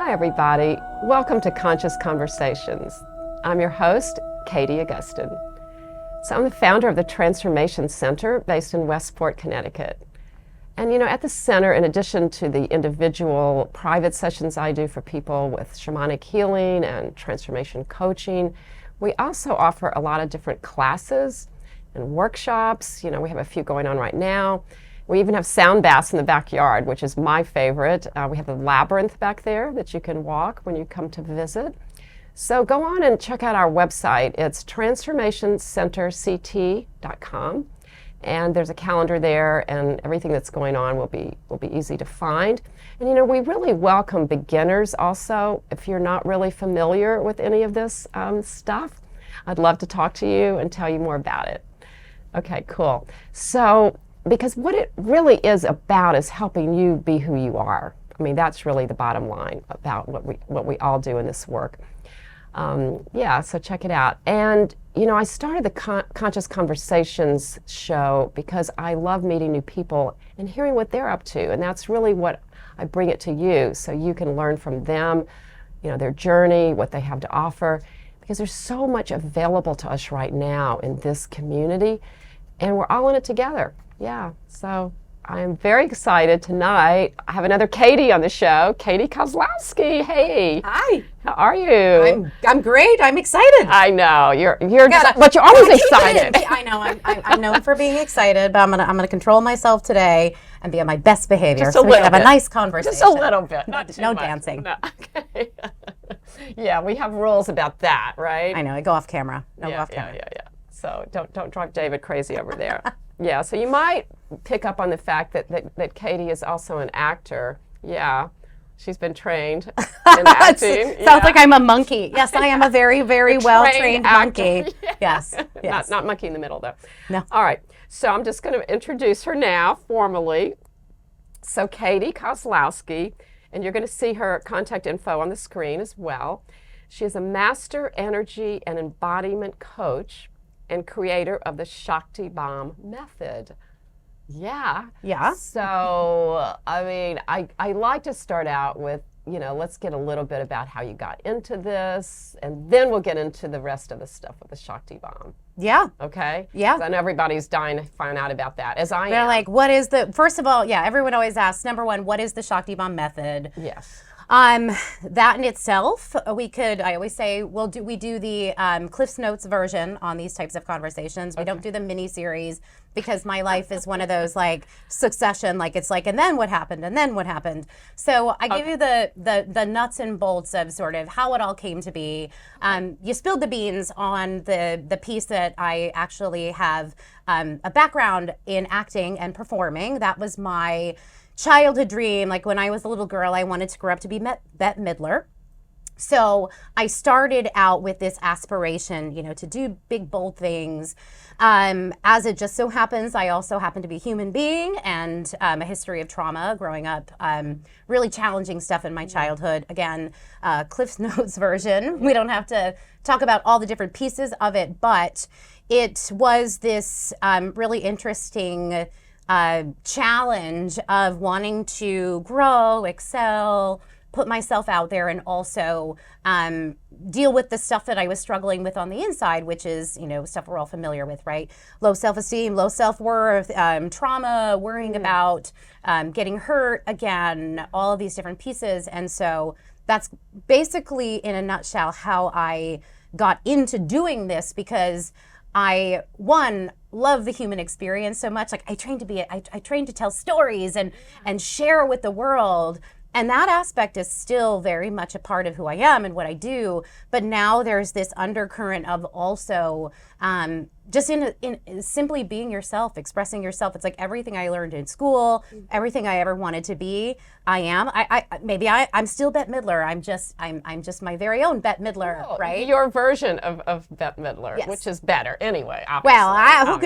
Hi, everybody. Welcome to Conscious Conversations. I'm your host, Katie Augustyn. So I'm the founder of the Transformation Center based in Westport, Connecticut. And at the center, in addition to the individual private sessions I do for people with shamanic healing and transformation coaching, we also offer a lot of different classes and workshops. We have a few going on right now. We even have sound baths in the backyard, which is my favorite. We have a labyrinth back there that you can walk when you come to visit. So go on and check out our website. It's transformationcenterct.com. And there's a calendar there, and everything that's going on will be easy to find. And we really welcome beginners also. If you're not really familiar with any of this stuff, I'd love to talk to you and tell you more about it. Okay, cool. So, because what it really is about is helping you be who you are. I mean, that's really the bottom line about what we all do in this work. So check it out. And I started the Conscious Conversations show because I love meeting new people and hearing what they're up to. And that's really what I bring it to you, so you can learn from them, their journey, what they have to offer, because there's so much available to us right now in this community, and we're all in it together. Yeah, so I'm very excited tonight. I have another Katie on the show, Katie Kozlowski. Hey. Hi. How are you? I'm great. I'm excited. I know but you're always excited. I know. I'm known for being excited, but I'm gonna control myself today and be on my best behavior. Just so we can have a nice conversation. Just a little bit. No dancing. No. Okay. Yeah, we have rules about that, right? I know. I go off camera. Go off camera. Yeah. So don't drive David crazy over there. Yeah, so you might pick up on the fact that Katie is also an actor. Yeah, she's been trained in acting. Sounds like I'm a monkey. Yes, I am a very, very well-trained monkey. Yes. Not monkey in the middle, though. No. All right, so I'm just going to introduce her now formally. So Katie Kozlowski, and you're going to see her contact info on the screen as well. She is a master energy and embodiment coach and creator of the Shaktibomb method. Yeah. So, I like to start out with, let's get a little bit about how you got into this, and then we'll get into the rest of the stuff with the Shaktibomb. Yeah. Okay? Yeah. And everybody's dying to find out about that, as I am. They're like, what is first of all, everyone always asks, number one, what is the Shaktibomb method? Yes. That in itself, I always say, we do the Cliff's Notes version on these types of conversations. We don't do the mini series because my life is one of those succession, it's and then what happened, and then what happened. So I give you the nuts and bolts of sort of how it all came to be. You spilled the beans on the piece that I actually have a background in acting and performing. That was my childhood dream. When I was a little girl, I wanted to grow up to be Bette Midler. So I started out with this aspiration, to do big, bold things. As it just so happens, I also happen to be a human being and a history of trauma growing up, really challenging stuff in my childhood. Again, Cliff's Notes version. We don't have to talk about all the different pieces of it, but it was this really interesting challenge of wanting to grow, excel, put myself out there, and also deal with the stuff that I was struggling with on the inside, which is, stuff we're all familiar with, right? Low self-esteem, low self-worth, trauma, worrying about getting hurt again, all of these different pieces. And so that's basically, in a nutshell, how I got into doing this, because I love the human experience so much. I trained to tell stories and share with the world. And that aspect is still very much a part of who I am and what I do. But now there's this undercurrent of also just in simply being yourself, expressing yourself. It's like everything I learned in school, everything I ever wanted to be, I am. I'm still Bette Midler. I'm just my very own Bette Midler, right? Your version of Bette Midler, yes. Which is better anyway. Well,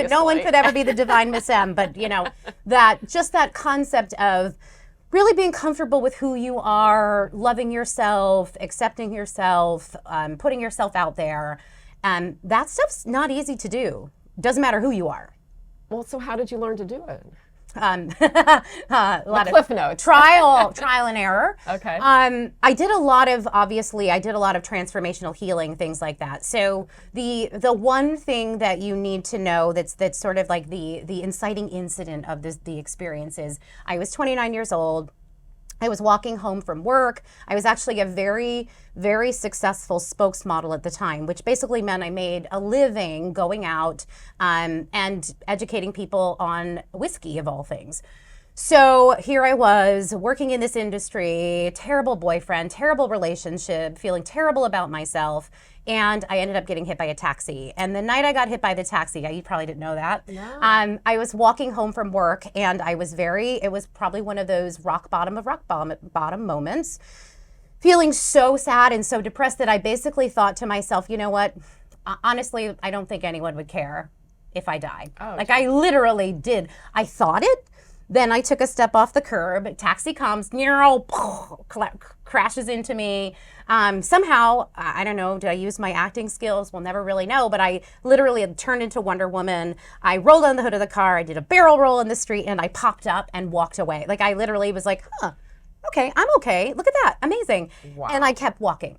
no one could ever be the divine Miss M, but that concept of really being comfortable with who you are, loving yourself, accepting yourself, putting yourself out there. That stuff's not easy to do. Doesn't matter who you are. Well, so how did you learn to do it? a lot Cliff of notes. trial and error. Okay. I did a lot of transformational healing, things like that. So the one thing that you need to know that's sort of like the inciting incident of the experience is I was 29 years old. I was walking home from work. I was actually a very, very successful spokesmodel at the time, which basically meant I made a living going out and educating people on whiskey, of all things. So here I was working in this industry, terrible boyfriend, terrible relationship, feeling terrible about myself. And I ended up getting hit by a taxi. And the night I got hit by the taxi, you probably didn't know that. No. I was walking home from work and it was probably one of those rock bottom moments, feeling so sad and so depressed that I basically thought to myself, you know what? Honestly, I don't think anyone would care if I died. Oh, like I literally did. I thought it. Then I took a step off the curb. Taxi comes, crashes into me. Somehow, I don't know, did I use my acting skills? We'll never really know, but I literally had turned into Wonder Woman. I rolled on the hood of the car. I did a barrel roll in the street, and I popped up and walked away. Like I literally was like, okay, I'm okay. Look at that. Amazing. Wow. And I kept walking.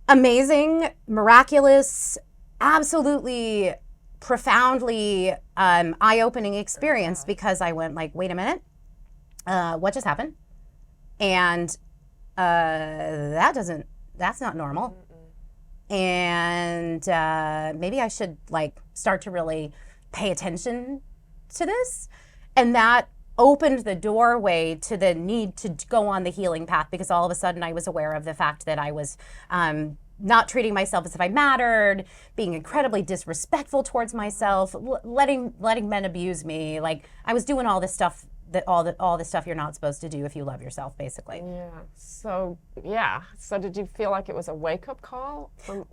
Amazing, miraculous, absolutely profoundly eye-opening experience because I went like, wait a minute, what just happened? And that's not normal. And maybe I should like start to really pay attention to this. And that opened the doorway to the need to go on the healing path because all of a sudden I was aware of the fact that I was not treating myself as if I mattered, being incredibly disrespectful towards myself, letting men abuse me. Like I was doing all this stuff all the stuff you're not supposed to do if you love yourself, basically. Yeah. So did you feel like it was a wake-up call from?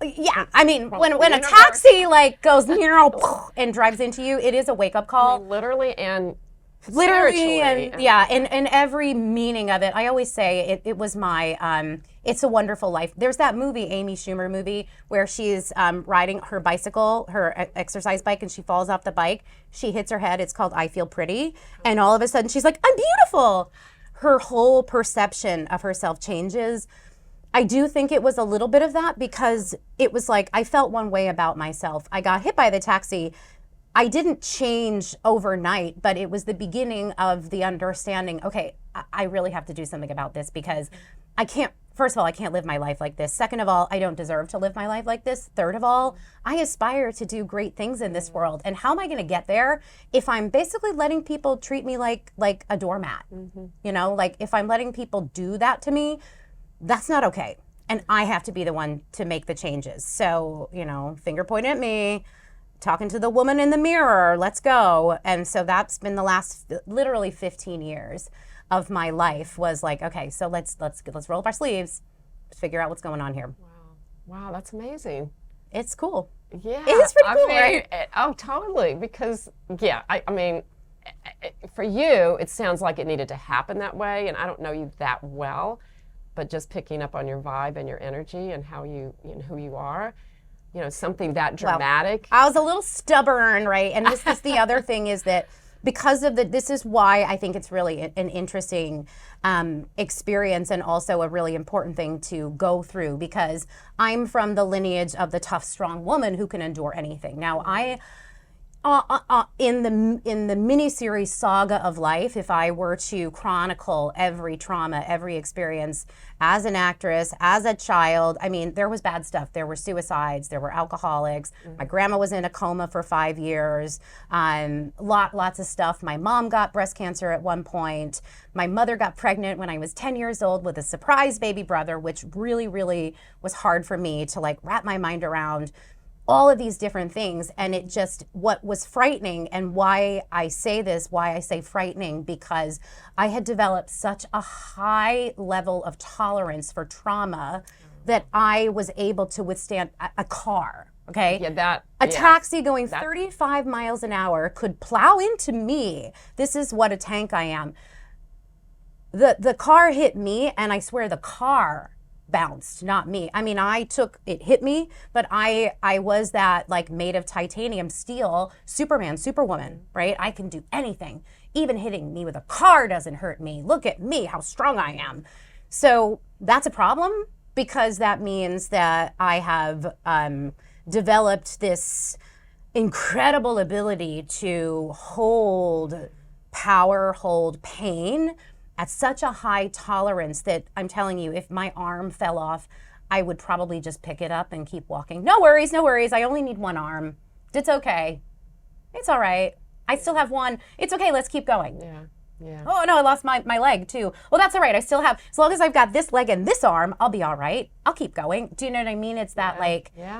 Yeah, I mean, when a taxi like goes and drives into you, it is a wake-up call. I mean, literally and and every meaning of it. I always say it was my It's a Wonderful Life. There's that movie, Amy Schumer movie, where she's riding her bicycle, her exercise bike, and she falls off the bike. She hits her head. It's called I Feel Pretty. And all of a sudden she's like, I'm beautiful. Her whole perception of herself changes. I do think it was a little bit of that because it was like I felt one way about myself. I got hit by the taxi. I didn't change overnight, but it was the beginning of the understanding, okay, I really have to do something about this because first of all, I can't live my life like this. Second of all, I don't deserve to live my life like this. Third of all, I aspire to do great things in this world. And how am I going to get there if I'm basically letting people treat me like a doormat? Mm-hmm. You know, like if I'm letting people do that to me, that's not okay. And I have to be the one to make the changes. So, you know, finger point at me, talking to the woman in the mirror, let's go. And so that's been the last literally 15 years of my life was like, okay, so let's roll up our sleeves, figure out what's going on here. Wow, that's amazing. It's cool. Yeah. It is pretty cool, right? Oh, totally. Because, yeah, I mean, for you, it sounds like it needed to happen that way, and I don't know you that well, but just picking up on your vibe and your energy and how who you are, you know, something that dramatic. Well, I was a little stubborn, right? And this is the other thing is that because of this is why I think it's really an interesting experience and also a really important thing to go through because I'm from the lineage of the tough, strong woman who can endure anything. Now, in the miniseries Saga of Life, if I were to chronicle every trauma, every experience as an actress, as a child, I mean, there was bad stuff. There were suicides. There were alcoholics. Mm-hmm. My grandma was in a coma for 5 years. Lots of stuff. My mom got breast cancer at one point. My mother got pregnant when I was 10 years old with a surprise baby brother, which really, really was hard for me to like wrap my mind around. All of these different things, and it just, what was frightening, and why I say frightening, because I had developed such a high level of tolerance for trauma that I was able to withstand a car, okay? Yeah, taxi going 35 miles an hour could plow into me. This is what a tank I am. The car hit me, and I swear the car bounced, not me. I mean, it hit me, but I was that like made of titanium steel Superman, Superwoman, right? I can do anything. Even hitting me with a car doesn't hurt me. Look at me, how strong I am. So that's a problem, because that means that I have developed this incredible ability to hold power, hold pain at such a high tolerance that I'm telling you, if my arm fell off, I would probably just pick it up and keep walking. No worries, no worries. I only need one arm. It's okay. It's all right. I still have one. It's okay. Let's keep going. Yeah. Yeah. Oh, no, I lost my leg too. Well, that's all right. I still have, as long as I've got this leg and this arm, I'll be all right. I'll keep going. Do you know what I mean? It's that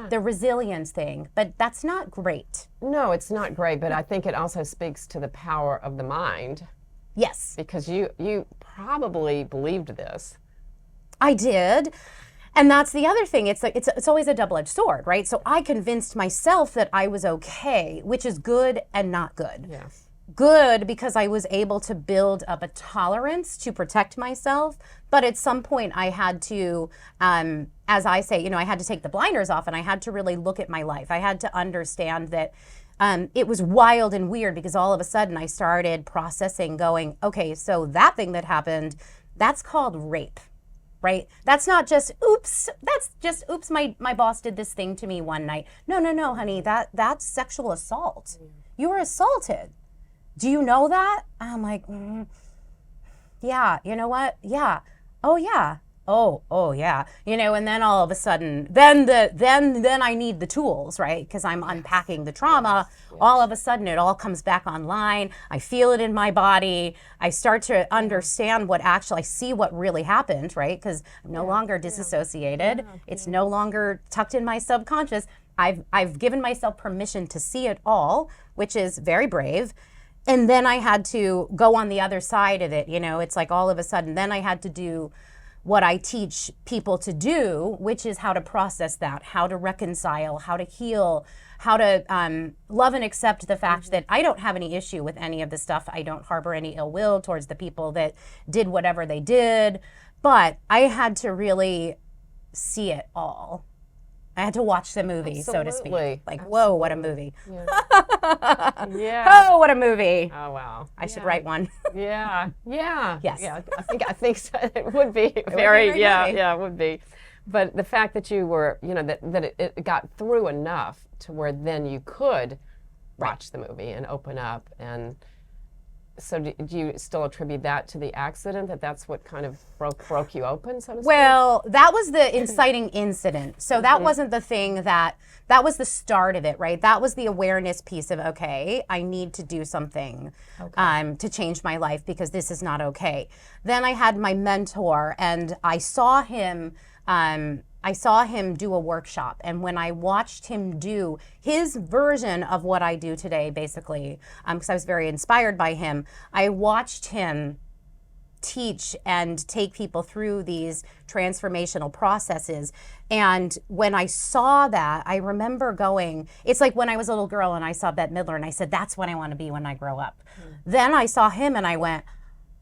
the resilience thing, but that's not great. No, it's not great, but I think it also speaks to the power of the mind. Yes. Because you probably believed this. I did. And that's the other thing. It's like it's always a double-edged sword, right? So I convinced myself that I was okay, which is good and not good. Yes. Good because I was able to build up a tolerance to protect myself, but at some point I had to, as I say, I had to take the blinders off, and I had to really look at my life. I had to understand that it was wild and weird, because all of a sudden I started processing, going, okay, so that thing that happened, that's called rape, right? That's not just, oops, my boss did this thing to me one night. No, honey, that's sexual assault. You were assaulted. Do you know that? I'm like, yeah, you know what? Yeah. Oh, yeah. Oh, yeah. And then all of a sudden, then I need the tools, right? Because I'm unpacking the trauma. Yes. All of a sudden, it all comes back online. I feel it in my body. I start to understand I see what really happened, right? Because I'm no longer disassociated. It's no longer tucked in my subconscious. I've given myself permission to see it all, which is very brave. And then I had to go on the other side of it. It's like all of a sudden, then I had to do what I teach people to do, which is how to process that, how to reconcile, how to heal, how to love and accept the fact that I don't have any issue with any of the stuff. I don't harbor any ill will towards the people that did whatever they did. But I had to really see it all. I had to watch the movie, so to speak. Like, whoa, what a movie. Yeah. Yeah. Oh, what a movie. Oh, wow. I should write one. Yeah. Yes. Yeah. I think so. It would be it would be. But the fact that you were, that it got through enough to where then you could watch the movie and open up. And so do you still attribute that to the accident, that's what kind of broke you open, so to speak? Well, that was the inciting incident. So that wasn't the thing that was the start of it, right? That was the awareness piece of, okay, I need to do something to change my life, because this is not okay. Then I had my mentor, and I saw him do a workshop, and when I watched him do his version of what I do today, basically, because I was very inspired by him, I watched him teach and take people through these transformational processes. And when I saw that, I remember going, it's like when I was a little girl and I saw Bette Midler and I said, that's what I want to be when I grow up. Then I saw him and I went,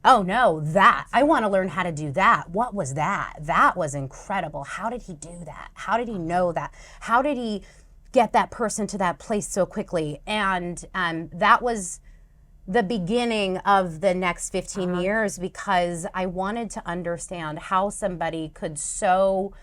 oh no, I want to learn how to do that. What was that? That was incredible. How did he do that? How did he know that? How did he get that person to that place so quickly? And that was the beginning of the next 15 years, because I wanted to understand how somebody could so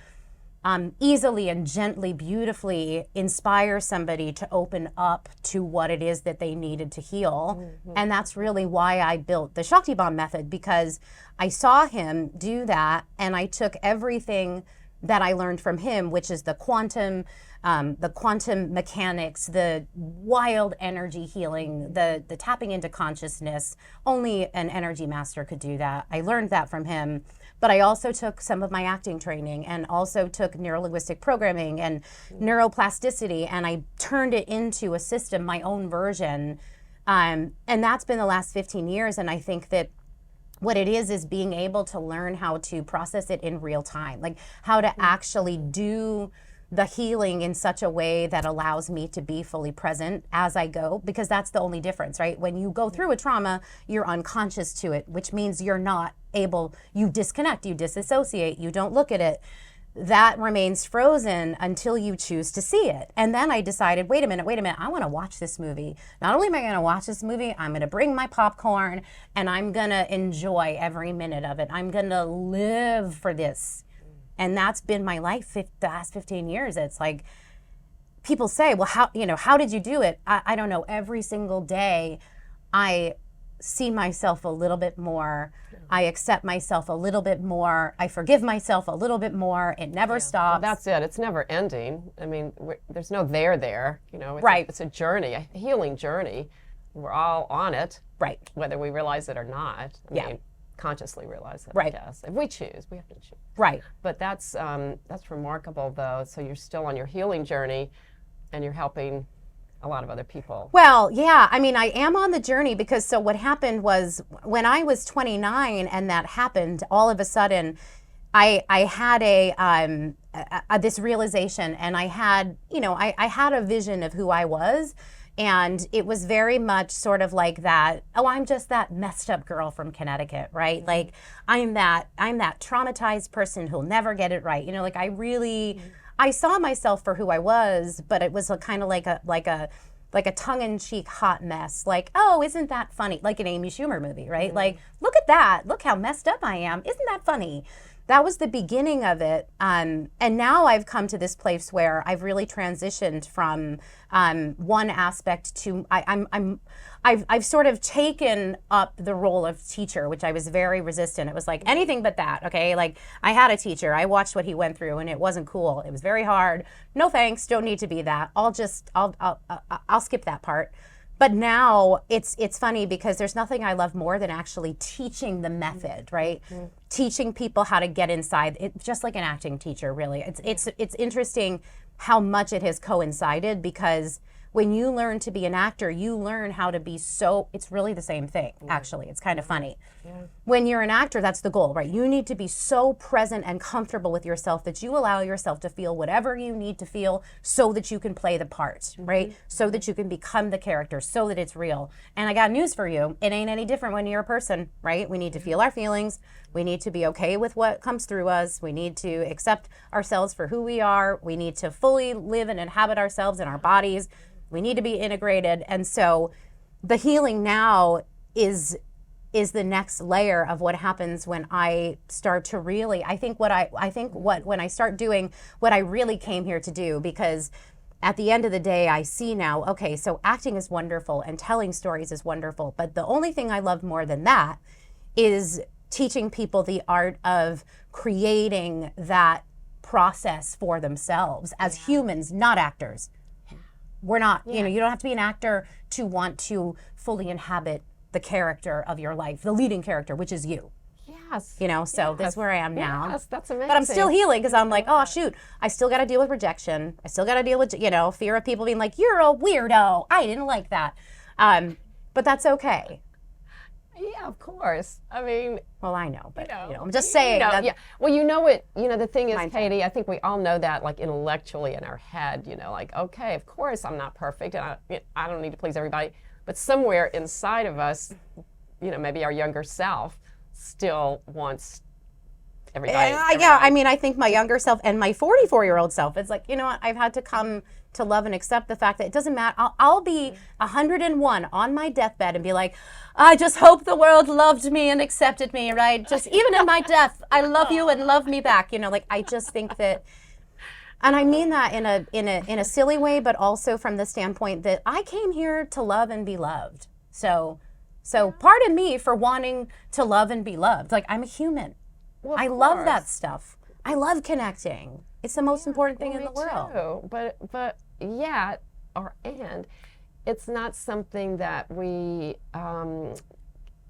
easily and gently, beautifully inspire somebody to open up to what it is that they needed to heal. And that's really why I built the Shaktibomb method, because I saw him do that, and I took everything that I learned from him, which is the quantum mechanics, the wild energy healing, the tapping into consciousness. Only an energy master could do that. I learned that from him. But I also took some of my acting training, and also took neuro-linguistic programming and neuroplasticity, and I turned it into a system, my own version. And that's been the last 15 years. And I think that what it is being able to learn how to process it in real time, like how to actually do the healing in such a way that allows me to be fully present as I go, because that's the only difference, right? When you go through a trauma, you're unconscious to it, which means you're not able, you disconnect, you disassociate, you don't look at it. that remains frozen until you choose to see it. And then I decided, wait a minute, I want to watch this movie. Not only am I going to watch this movie, I'm going to bring my popcorn and I'm going to enjoy every minute of it. I'm going to live for this. And that's been my life the last 15 years. It's like, people say, well, how did you do it? I don't know. Every single day, I see myself a little bit more. I accept myself a little bit more. I forgive myself a little bit more. It never stops. Well, that's it. It's never ending. I mean, there's no there. You know, it's a journey, a healing journey. We're all on it. Right. Whether we realize it or not. I mean, consciously realize it, I guess. If we choose, we have to choose. Right. But that's remarkable, though. So you're still on your healing journey, and you're helping a lot of other people. Well, yeah, I mean, I am on the journey because so what happened was when I was 29 and that happened, all of a sudden I had this realization, and I had, I had a vision of who I was, and it was very much sort of like that, oh, I'm just that messed up girl from Connecticut, right? Mm-hmm. Like I'm that traumatized person who'll never get it right. Like I really I saw myself for who I was, but it was kind of like a tongue-in-cheek hot mess. Like, oh, isn't that funny? Like an Amy Schumer movie, right? Mm-hmm. Like, look at that. Look how messed up I am. Isn't that funny? That was the beginning of it. And now I've come to this place where I've really transitioned from one aspect to I've sort of taken up the role of teacher, which I was very resistant. It was like anything but that. Okay, like I had a teacher. I watched what he went through, and it wasn't cool. It was very hard. No thanks. Don't need to be that. I'll skip that part. But now it's funny because there's nothing I love more than actually teaching the method, right? Mm-hmm. Teaching people how to get inside. It's just like an acting teacher, really. It's interesting how much it has coincided, because when you learn to be an actor, you learn how to be it's really the same thing, actually. It's kind of funny. Yeah. When you're an actor, that's the goal, right? You need to be so present and comfortable with yourself that you allow yourself to feel whatever you need to feel so that you can play the part, right? Mm-hmm. So that you can become the character, so that it's real. And I got news for you. It ain't any different when you're a person, right? We need to feel our feelings. We need to be okay with what comes through us. We need to accept ourselves for who we are. We need to fully live and inhabit ourselves in our bodies. We need to be integrated. And so the healing now is the next layer of what happens when I start to really, when I start doing what I really came here to do, because at the end of the day, I see now, okay, so acting is wonderful and telling stories is wonderful, but the only thing I love more than that is teaching people the art of creating that process for themselves as humans, not actors. We're not, you don't have to be an actor to want to fully inhabit the character of your life, the leading character, which is you. Yes. So that's where I am now. Yes, that's amazing. But I'm still healing because I'm like, oh, shoot, I still got to deal with rejection. I still got to deal with, fear of people being like, you're a weirdo. I didn't like that. But that's okay. Yeah, of course. I mean, well, I know, but I'm just saying. Well, the thing is, Katie, I think we all know that, like intellectually in our head, like, okay, of course I'm not perfect, and I don't need to please everybody. But somewhere inside of us, maybe our younger self still wants everybody. I mean, I think my younger self and my 44-year-old self, it's like, what, I've had to come to love and accept the fact that it doesn't matter. I'll be 101 on my deathbed and be like, I just hope the world loved me and accepted me, right? Just even in my death, I love you and love me back. I just think that, and I mean that in a silly way, but also from the standpoint that I came here to love and be loved. So pardon me for wanting to love and be loved. Like, I'm a human. Well, I love that stuff. I love connecting. It's the most important thing in the world. Too. But and it's not something that we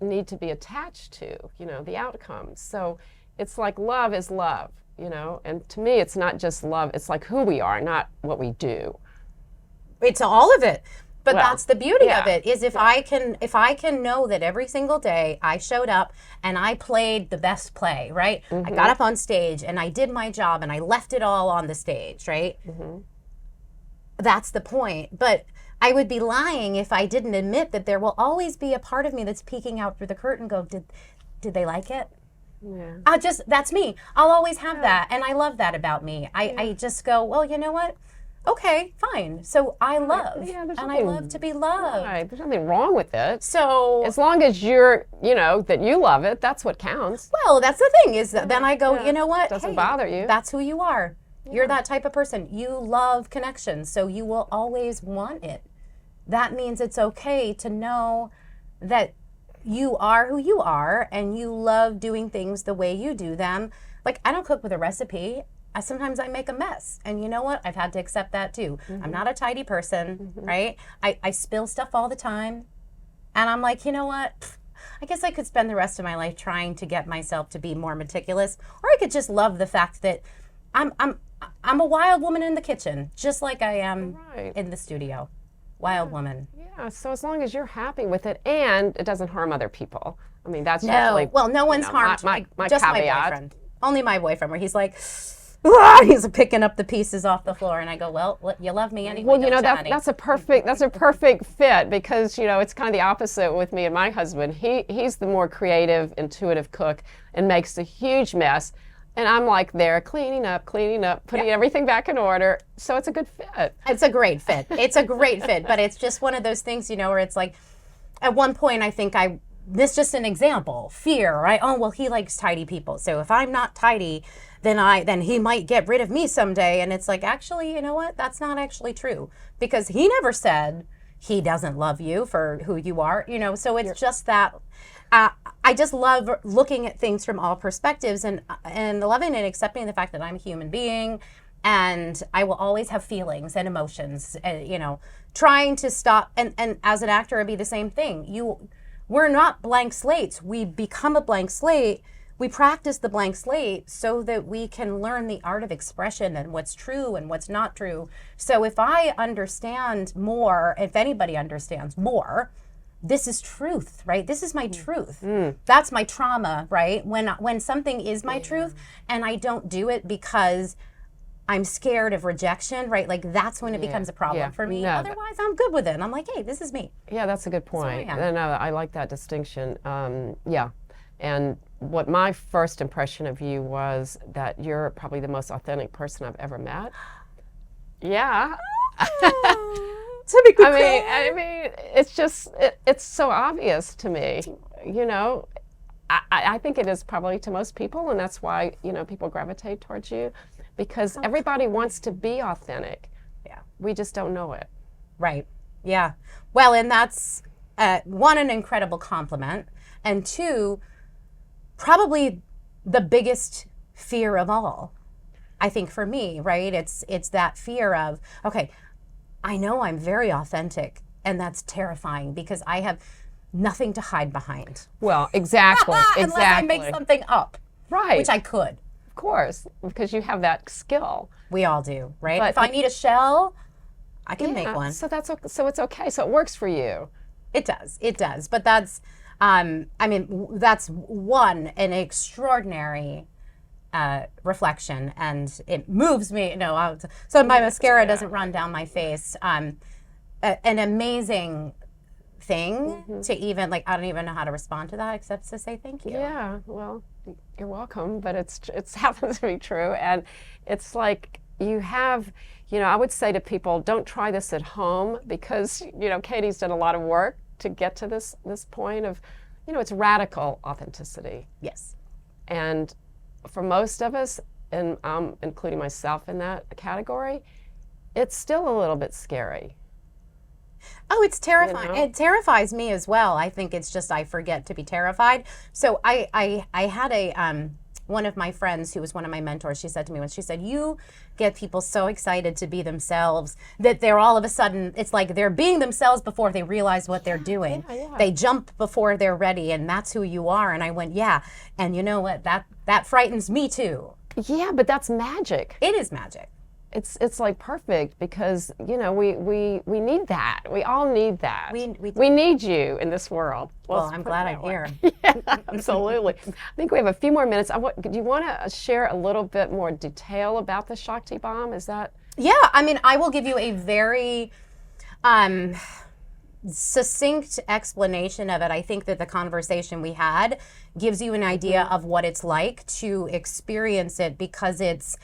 need to be attached to, the outcomes. So it's like love is love, and to me it's not just love, it's like who we are, not what we do. It's all of it. But that's the beauty of it, is if I can know that every single day I showed up and I played the best play, right? Mm-hmm. I got up on stage and I did my job and I left it all on the stage, right? Mm-hmm. That's the point. But I would be lying if I didn't admit that there will always be a part of me that's peeking out through the curtain, did they like it? That's me. I'll always have that. And I love that about me. I just go, well, you know what? Okay, fine. So I love, and I love to be loved. Right. There's nothing wrong with it. So as long as you're, that you love it, that's what counts. Well, that's the thing is that then I go, you know what? It doesn't bother you. That's who you are. You're that type of person. You love connection, so you will always want it. That means it's okay to know that you are who you are and you love doing things the way you do them. Like, I don't cook with a recipe. Sometimes I make a mess. And you know what? I've had to accept that too. I'm not a tidy person, right? I spill stuff all the time. And I'm like, you know what? I guess I could spend the rest of my life trying to get myself to be more meticulous. Or I could just love the fact that I'm a wild woman in the kitchen, just like I am in the studio. Wild woman. Yeah, so as long as you're happy with it and it doesn't harm other people. I mean, that's no. Well, no one's harmed my just caveat. My boyfriend. Only my boyfriend, where he's like, he's picking up the pieces off the floor, and I go, well, you love me anyway. Well, that's a perfect fit because it's kind of the opposite with me and my husband. He's the more creative, intuitive cook and makes a huge mess, and I'm like there cleaning up, putting everything back in order. So it's a good fit. It's a great fit. It's a great fit, but it's just one of those things, where it's like, at one point I think this is just an example, fear, right? Oh, well, he likes tidy people, so if I'm not tidy, then he might get rid of me someday. And it's like, actually, you know what? That's not actually true, because he never said he doesn't love you for who you are, so it's just that. I just love looking at things from all perspectives and loving and accepting the fact that I'm a human being and I will always have feelings and emotions, trying to stop. And as an actor, it'd be the same thing. We're not blank slates. We become a blank slate. We practice the blank slate so that we can learn the art of expression and what's true and what's not true. So if I understand more, if anybody understands more, this is truth, right? This is my truth. That's my trauma, right? When something is my truth and I don't do it because I'm scared of rejection, right? Like that's when it becomes a problem for me. No, otherwise, I'm good with it. And I'm like, hey, this is me. Yeah, that's a good point. And I like that distinction. And what my first impression of you was that you're probably the most authentic person I've ever met. Yeah. I mean, it's just, it's so obvious to me, I think it is probably to most people, and that's why, people gravitate towards you, because everybody wants to be authentic. Yeah. We just don't know it. Right. Yeah. Well, and that's, one, an incredible compliment, and two, probably the biggest fear of all, I think for me, right? It's that fear of, okay, I know I'm very authentic, and that's terrifying because I have nothing to hide behind. Well, exactly. Unless I make something up. Right. Which I could. Of course, because you have that skill. We all do, right? But if I need a shell, I can make one. So so it's okay. So it works for you. It does. But that's, that's an extrauraordinary reflection, and it moves me. So my mascara doesn't run down my face. An amazing thing to even I don't even know how to respond to that except to say thank you. Yeah, well, you're welcome. But it's happens to be true, and it's like you have. I would say to people, don't try this at home because Katie's done a lot of work to get to this point of, it's radical authenticity. Yes, and for most of us, and I'm including myself in that category, it's still a little bit scary. Oh, it's terrifying. It terrifies me as well. I think it's just I forget to be terrified. So I had one of my friends who was one of my mentors, she said to me once, she said, you get people so excited to be themselves that they're all of a sudden, it's like they're being themselves before they realize what they're doing. Yeah. They jump before they're ready, and that's who you are. And I went, yeah. And you know what? That frightens me too. Yeah, but that's magic. It is magic. It's like perfect because we need that. We all need that. We need you in this world. Well, I'm glad I'm here. Yeah, absolutely. I think we have a few more minutes. Do you want to share a little bit more detail about the Shaktibomb? Is that? Yeah, I will give you a very succinct explanation of it, I think that the conversation we had gives you an idea of what it's like to experience it, because it's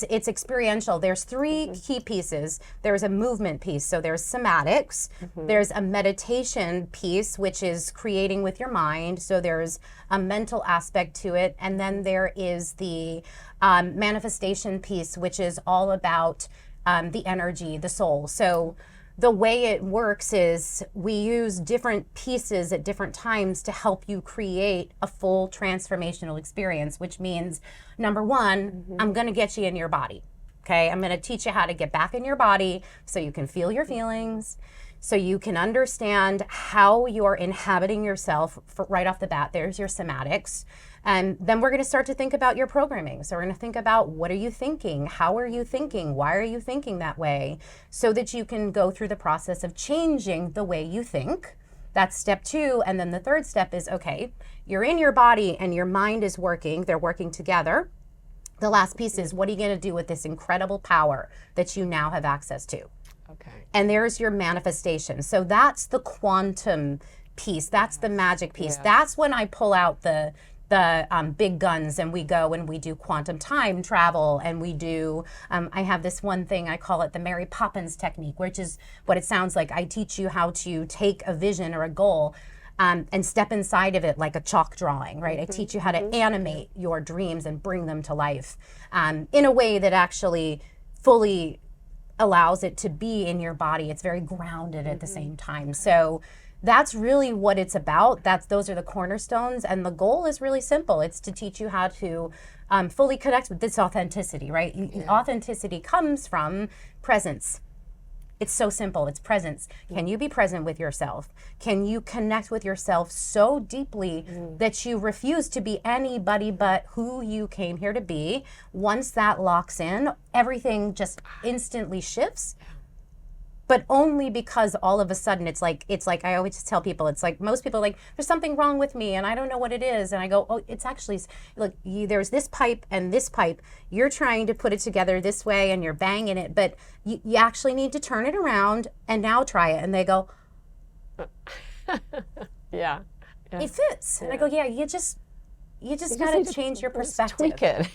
experiential. There's three key pieces. There's a movement piece, so there's somatics. There's a meditation piece, which is creating with your mind, so there's a mental aspect to it. And then there is the manifestation piece, which is all about the energy, the soul. So the way it works is we use different pieces at different times to help you create a full transformational experience, which means, number one, I'm going to get you in your body. Okay, I'm going to teach you how to get back in your body so you can feel your feelings, so you can understand how you're inhabiting yourself right off the bat. There's your somatics. And then we're going to start to think about your programming. So we're going to think about, what are you thinking? How are you thinking? Why are you thinking that way? So that you can go through the process of changing the way you think. That's step 2. And then the third step is, okay, you're in your body and your mind is working. They're working together. The last piece is, what are you going to do with this incredible power that you now have access to? Okay. And there's your manifestation. So that's the quantum piece. That's the magic piece. Yeah. That's when I pull out the big guns and we go and we do quantum time travel, and we do, I have this one thing, I call it the Mary Poppins technique, which is what it sounds like. I teach you how to take a vision or a goal and step inside of it like a chalk drawing, right? I teach you how to animate your dreams and bring them to life in a way that actually fully allows it to be in your body. It's very grounded at the same time. So that's really what it's about. Those are the cornerstones, and the goal is really simple. It's to teach you how to fully connect with this authenticity, right? Authenticity comes from presence. It's so simple. It's presence. Can you be present with yourself? Can you connect with yourself so deeply that you refuse to be anybody but who you came here to be? Once that locks in, everything just instantly shifts. But only because all of a sudden it's like I always tell people, it's like most people are like, there's something wrong with me and I don't know what it is. And I go, oh, it's actually, look, there's this pipe and this pipe. You're trying to put it together this way and you're banging it, but you actually need to turn it around and now try it. And they go, Yeah. it fits. And I go, yeah, you just got to change your perspective. Tweak it.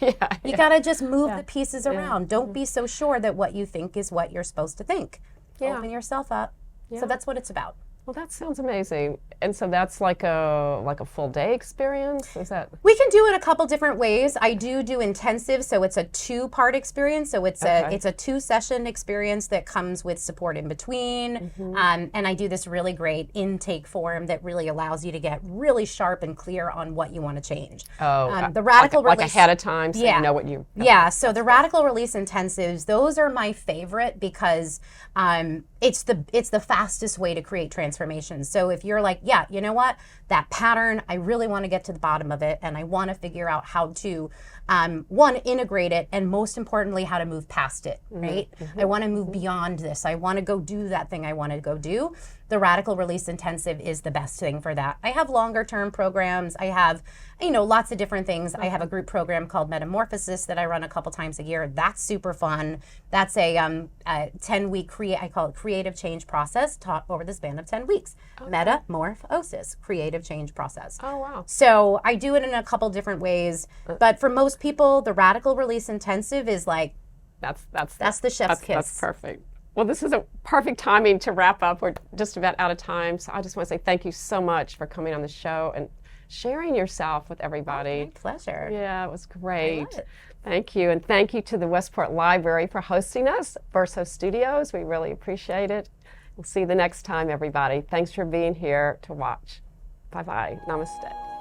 You got to just move the pieces around. Don't be so sure that what you think is what you're supposed to think. Open yourself up. So that's what it's about. Well, that sounds amazing. And so that's like a full day experience? Is that? We can do it a couple different ways. I do intensive, so it's a 2-part experience. So it's a 2-session experience that comes with support in between. And I do this really great intake form that really allows you to get really sharp and clear on what you want to change. The radical like release, ahead of time, so you know what you. Yeah. So the radical release intensives, those are my favorite because it's the fastest way to create transformation. So if you're like, yeah, you know what, that pattern, I really want to get to the bottom of it, and I want to figure out how to one, integrate it, and most importantly, how to move past it, right? I want to move beyond this. I want to go do that thing I want to go do. The Radical Release Intensive is the best thing for that. I have longer term programs. I have, lots of different things. I have a group program called Metamorphosis that I run a couple times a year. That's super fun. That's a 10-week, I call it creative change process taught over the span of 10 weeks. Metamorphosis, creative change process. Oh, wow. So I do it in a couple different ways, but for most people, the Radical Release Intensive is like, that's the chef's kiss. That's perfect. Well, this is a perfect timing to wrap up. We're just about out of time. So I just want to say thank you so much for coming on the show and sharing yourself with everybody. My pleasure. Yeah, it was great. I love it. Thank you. And thank you to the Westport Library for hosting us, Verso Studios. We really appreciate it. We'll see you the next time, everybody. Thanks for being here to watch. Bye-bye. Namaste.